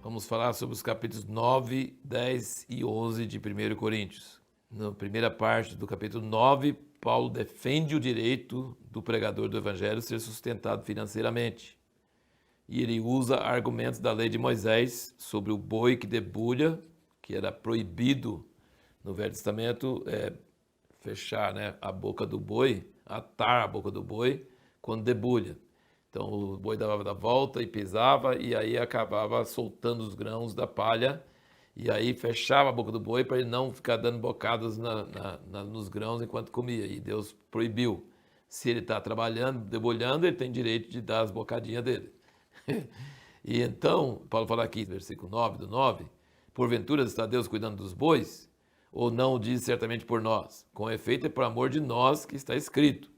Vamos falar sobre os capítulos 9, 10 e 11 de 1 Coríntios. Na primeira parte do capítulo 9, Paulo defende o direito do pregador do evangelho ser sustentado financeiramente. E ele usa argumentos da lei de Moisés sobre o boi que debulha, que era proibido no Velho Testamento fechar, a boca do boi, atar a boca do boi quando debulha. Então o boi dava a volta e pisava e aí acabava soltando os grãos da palha e aí fechava a boca do boi para ele não ficar dando bocadas nos grãos enquanto comia. E Deus proibiu. Se ele está trabalhando, debulhando, ele tem direito de dar as bocadinhas dele. E então, Paulo fala aqui, versículo 9 do 9, porventura está Deus cuidando dos bois? Ou não o diz certamente por nós? Com efeito é por amor de nós que está escrito.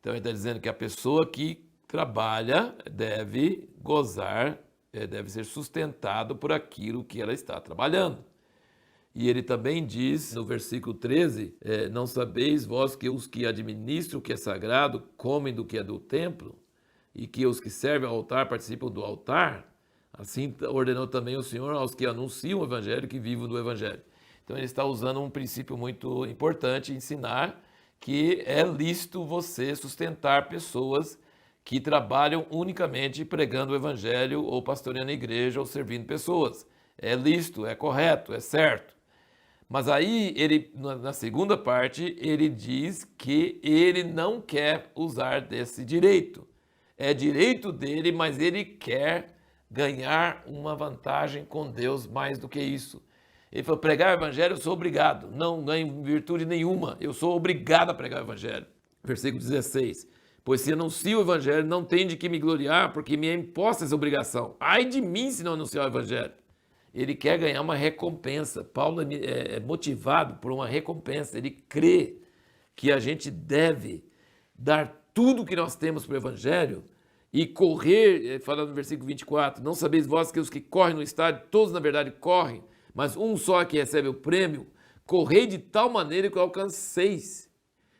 Então ele está dizendo que a pessoa que trabalha deve gozar, deve ser sustentado por aquilo que ela está trabalhando. E ele também diz no versículo 13, não sabeis vós que os que administram o que é sagrado comem do que é do templo? E que os que servem ao altar participam do altar? Assim ordenou também o Senhor aos que anunciam o evangelho que vivam do evangelho. Então ele está usando um princípio muito importante, ensinar que é lícito você sustentar pessoas que trabalham unicamente pregando o evangelho ou pastoreando a igreja ou servindo pessoas. É lícito, é correto, é certo. Mas aí, ele, na segunda parte, ele diz que ele não quer usar desse direito. É direito dele, mas ele quer ganhar uma vantagem com Deus mais do que isso. Ele falou, pregar o evangelho eu sou obrigado, não ganho virtude nenhuma, eu sou obrigado a pregar o evangelho. Versículo 16, pois se anuncio o evangelho, não tenho de que me gloriar, porque me é imposta essa obrigação. Ai de mim se não anunciar o evangelho. Ele quer ganhar uma recompensa. Paulo é motivado por uma recompensa, ele crê que a gente deve dar tudo que nós temos para o evangelho e correr, falando no versículo 24, não sabeis vós que os que correm no estádio, todos na verdade correm, mas um só que recebe o prêmio, correi de tal maneira que alcanceis.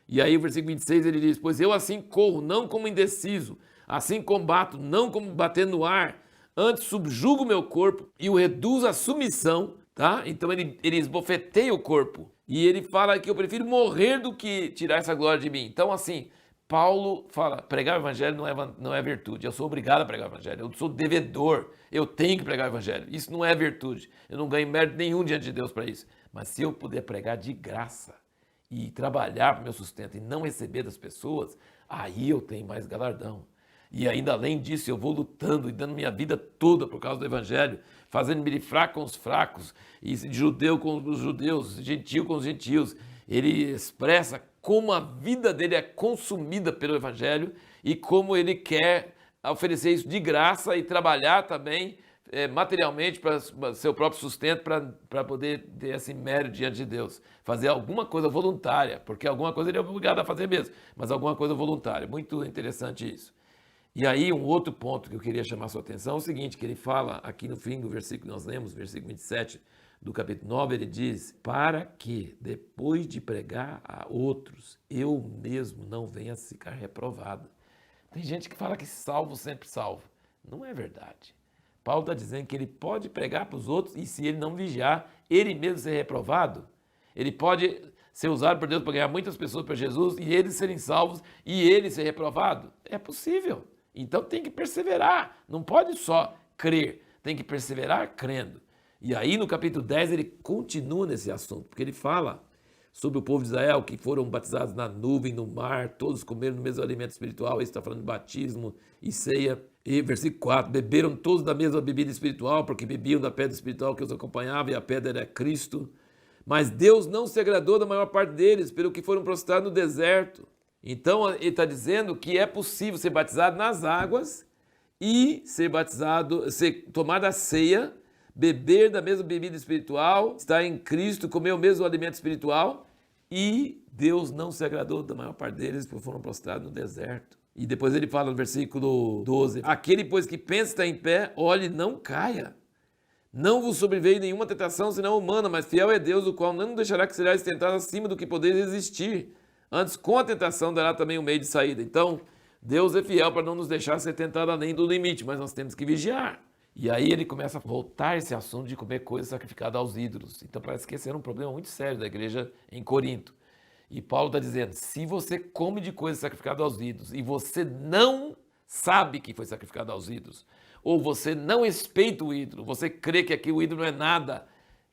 E aí o versículo 26 ele diz, pois eu assim corro, não como indeciso, assim combato, não como batendo no ar, antes subjugo o meu corpo e o reduzo à submissão, tá? Então ele esbofeteia o corpo e ele fala que eu prefiro morrer do que tirar essa glória de mim. Então assim, Paulo fala, pregar o evangelho não é virtude, eu sou obrigado a pregar o evangelho, eu sou devedor, eu tenho que pregar o evangelho, isso não é virtude, eu não ganho mérito nenhum diante de Deus para isso, mas se eu puder pregar de graça e trabalhar para o meu sustento e não receber das pessoas, aí eu tenho mais galardão. E ainda além disso, eu vou lutando e dando minha vida toda por causa do evangelho, fazendo-me de fraco com os fracos, e de judeu com os judeus, gentil com os gentios. Ele expressa como a vida dele é consumida pelo evangelho e como ele quer oferecer isso de graça e trabalhar também materialmente para seu próprio sustento, para poder ter esse mérito diante de Deus. Fazer alguma coisa voluntária, porque alguma coisa ele é obrigado a fazer mesmo, mas alguma coisa voluntária. Muito interessante isso. E aí um outro ponto que eu queria chamar a sua atenção é o seguinte, que ele fala aqui no fim do versículo que nós lemos, versículo 27 do capítulo 9, ele diz, para que depois de pregar a outros, eu mesmo não venha a ficar reprovado. Tem gente que fala que salvo sempre salvo. Não é verdade. Paulo está dizendo que ele pode pregar para os outros e se ele não vigiar, ele mesmo ser reprovado. Ele pode ser usado por Deus para ganhar muitas pessoas para Jesus e eles serem salvos e ele ser reprovado. É possível. Então tem que perseverar. Não pode só crer. Tem que perseverar crendo. E aí no capítulo 10 ele continua nesse assunto, porque ele fala sobre o povo de Israel que foram batizados na nuvem, no mar, todos comeram do mesmo alimento espiritual. Ele está falando de batismo e ceia. E versículo 4, beberam todos da mesma bebida espiritual, porque bebiam da pedra espiritual que os acompanhava, e a pedra era Cristo. Mas Deus não se agradou da maior parte deles, pelo que foram prostrados no deserto. Então ele está dizendo que é possível ser batizado nas águas e ser batizado, tomar da ceia, beber da mesma bebida espiritual, estar em Cristo, comer o mesmo alimento espiritual, e Deus não se agradou da maior parte deles, porque foram prostrados no deserto. E depois ele fala no versículo 12, aquele, pois, que pensa estar em pé, olhe, não caia. Não vos sobreveio nenhuma tentação, senão humana, mas fiel é Deus, o qual não deixará que serás tentado acima do que podeis resistir. Antes, com a tentação, dará também o meio de saída. Então, Deus é fiel para não nos deixar ser tentado além do limite, mas nós temos que vigiar. E aí ele começa a voltar esse assunto de comer coisas sacrificadas aos ídolos. Então parece que esse era um problema muito sério da igreja em Corinto. E Paulo está dizendo, se você come de coisas sacrificadas aos ídolos e você não sabe que foi sacrificado aos ídolos, ou você não respeita o ídolo, você crê que aqui o ídolo não é nada,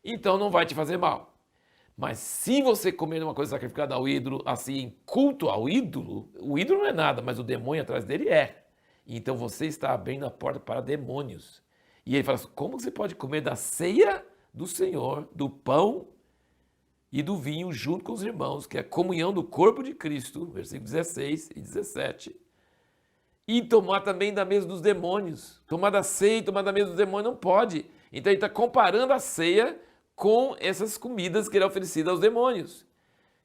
então não vai te fazer mal. Mas se você comer uma coisa sacrificada ao ídolo, assim, em culto ao ídolo, o ídolo não é nada, mas o demônio atrás dele é. Então você está abrindo a porta para demônios. E ele fala assim, como você pode comer da ceia do Senhor, do pão e do vinho junto com os irmãos, que é a comunhão do corpo de Cristo, versículo 16 e 17, e tomar também da mesa dos demônios. Tomar da ceia e tomar da mesa dos demônios não pode. Então ele está comparando a ceia com essas comidas que ele é oferecido aos demônios.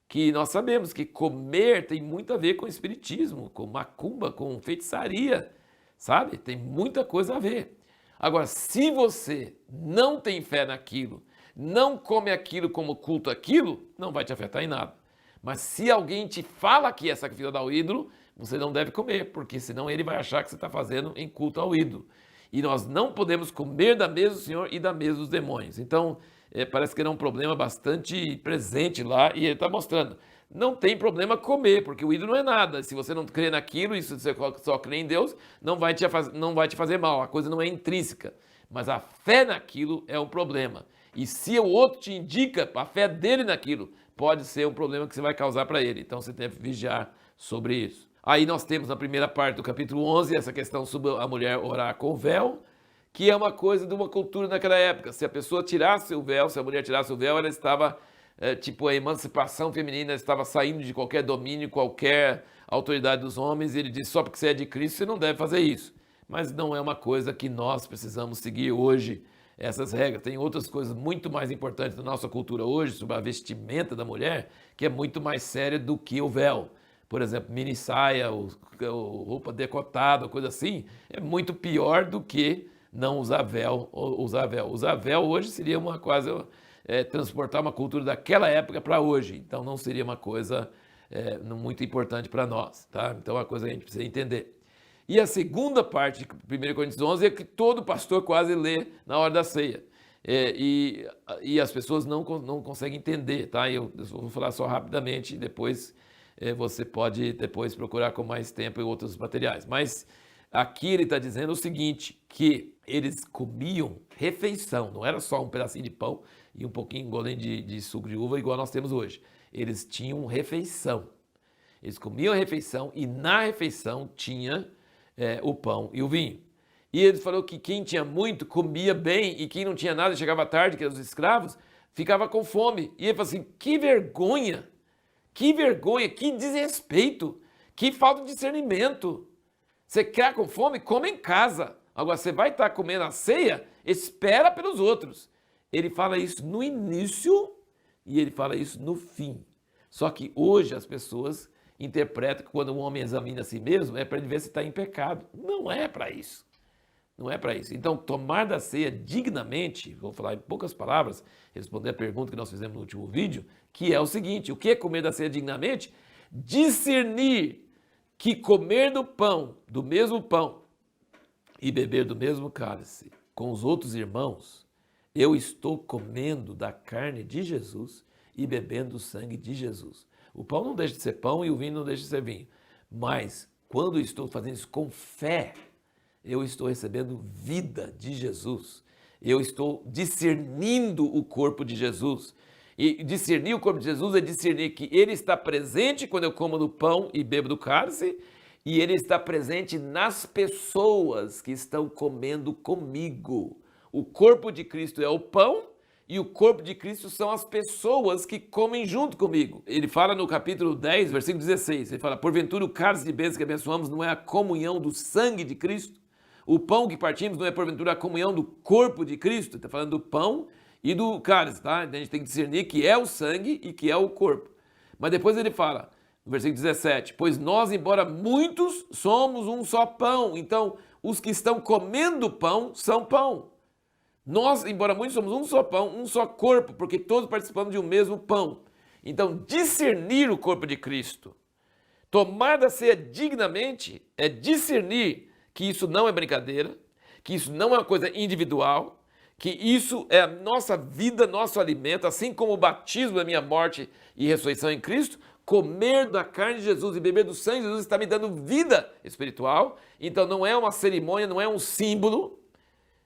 Que nós sabemos que comer tem muito a ver com espiritismo, com macumba, com feitiçaria, sabe? Tem muita coisa a ver. Agora, se você não tem fé naquilo, não come aquilo como culto aquilo, não vai te afetar em nada. Mas se alguém te fala que é sacrificado ao ídolo, você não deve comer, porque senão ele vai achar que você está fazendo em culto ao ídolo. E nós não podemos comer da mesa do Senhor e da mesa dos demônios. Então, parece que era um problema bastante presente lá, e ele está mostrando. Não tem problema comer, porque o ídolo não é nada. Se você não crê naquilo, e se você só crê em Deus, não vai te fazer mal. A coisa não é intrínseca. Mas a fé naquilo é um problema. E se o outro te indica a fé dele naquilo, pode ser um problema que você vai causar para ele. Então você deve vigiar sobre isso. Aí nós temos na primeira parte do capítulo 11 essa questão sobre a mulher orar com véu, que é uma coisa de uma cultura naquela época. Se a pessoa tirasse o véu, se a mulher tirasse o véu, ela estava, tipo, a emancipação feminina estava saindo de qualquer domínio, qualquer autoridade dos homens. E ele diz, só porque você é de Cristo, você não deve fazer isso. Mas não é uma coisa que nós precisamos seguir hoje, essas regras. Tem outras coisas muito mais importantes da nossa cultura hoje, sobre a vestimenta da mulher, que é muito mais séria do que o véu. Por exemplo, mini saia, ou roupa decotada, coisa assim, é muito pior do que não usar véu ou usar véu. Usar véu hoje seria uma quase transportar uma cultura daquela época para hoje. Então não seria uma coisa muito importante para nós, tá? Então é uma coisa que a gente precisa entender. E a segunda parte de 1 Coríntios 11 é que todo pastor quase lê na hora da ceia. E as pessoas não conseguem entender, tá? Eu vou falar só rapidamente, depois você pode depois procurar com mais tempo em outros materiais. Mas aqui ele está dizendo o seguinte, que eles comiam refeição, não era só um pedacinho de pão e um pouquinho golem de suco de uva igual nós temos hoje. Eles tinham refeição. Eles comiam a refeição e na refeição tinha o pão e o vinho. E ele falou que quem tinha muito comia bem e quem não tinha nada, chegava tarde, que eram os escravos, ficava com fome. E ele falou assim, que vergonha, que desrespeito, que falta de discernimento. Você quer com fome? Come em casa. Agora, você vai estar comendo a ceia? Espera pelos outros. Ele fala isso no início e ele fala isso no fim. Só que hoje as pessoas interpretam que quando um homem examina a si mesmo é para ele ver se está em pecado. Não é para isso. Não é para isso. Então, tomar da ceia dignamente, vou falar em poucas palavras, responder a pergunta que nós fizemos no último vídeo, que é o seguinte, o que é comer da ceia dignamente? Discernir que comer do pão, do mesmo pão, e beber do mesmo cálice com os outros irmãos, eu estou comendo da carne de Jesus e bebendo o sangue de Jesus. O pão não deixa de ser pão e o vinho não deixa de ser vinho. Mas, quando eu estou fazendo isso com fé, eu estou recebendo vida de Jesus. Eu estou discernindo o corpo de Jesus. E discernir o corpo de Jesus é discernir que ele está presente quando eu como do pão e bebo do cálice, e ele está presente nas pessoas que estão comendo comigo. O corpo de Cristo é o pão, e o corpo de Cristo são as pessoas que comem junto comigo. Ele fala no capítulo 10, versículo 16, ele fala, porventura o cálice de bênçãos que abençoamos não é a comunhão do sangue de Cristo? O pão que partimos não é porventura a comunhão do corpo de Cristo? Está falando do pão e do cálice, tá? Então a gente tem que discernir que é o sangue e que é o corpo. Mas depois ele fala, no versículo 17, pois nós, embora muitos, somos um só pão. Então, os que estão comendo pão são pão. Nós, embora muitos, somos um só pão, um só corpo, porque todos participamos de um mesmo pão. Então, discernir o corpo de Cristo, tomar da ceia dignamente, é discernir que isso não é brincadeira, que isso não é uma coisa individual, que isso é a nossa vida, nosso alimento, assim como o batismo é minha morte e ressurreição em Cristo, comer da carne de Jesus e beber do sangue de Jesus está me dando vida espiritual. Então não é uma cerimônia, não é um símbolo,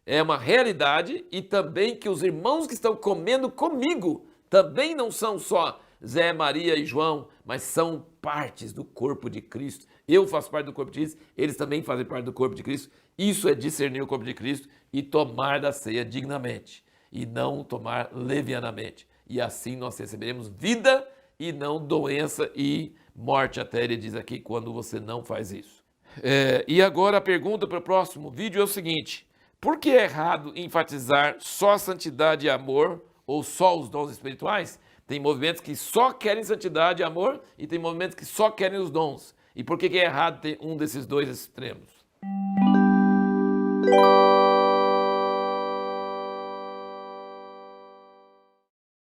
é uma realidade, e também que os irmãos que estão comendo comigo também não são só Zé, Maria e João, mas são partes do corpo de Cristo. Eu faço parte do corpo de Cristo, eles também fazem parte do corpo de Cristo. Isso é discernir o corpo de Cristo e tomar da ceia dignamente, e não tomar levianamente. E assim nós receberemos vida e não doença e morte, até ele diz aqui, quando você não faz isso. E agora a pergunta para o próximo vídeo é o seguinte: por que é errado enfatizar só santidade e amor, ou só os dons espirituais? Tem movimentos que só querem santidade e amor, e tem movimentos que só querem os dons. E por que é errado ter um desses dois extremos?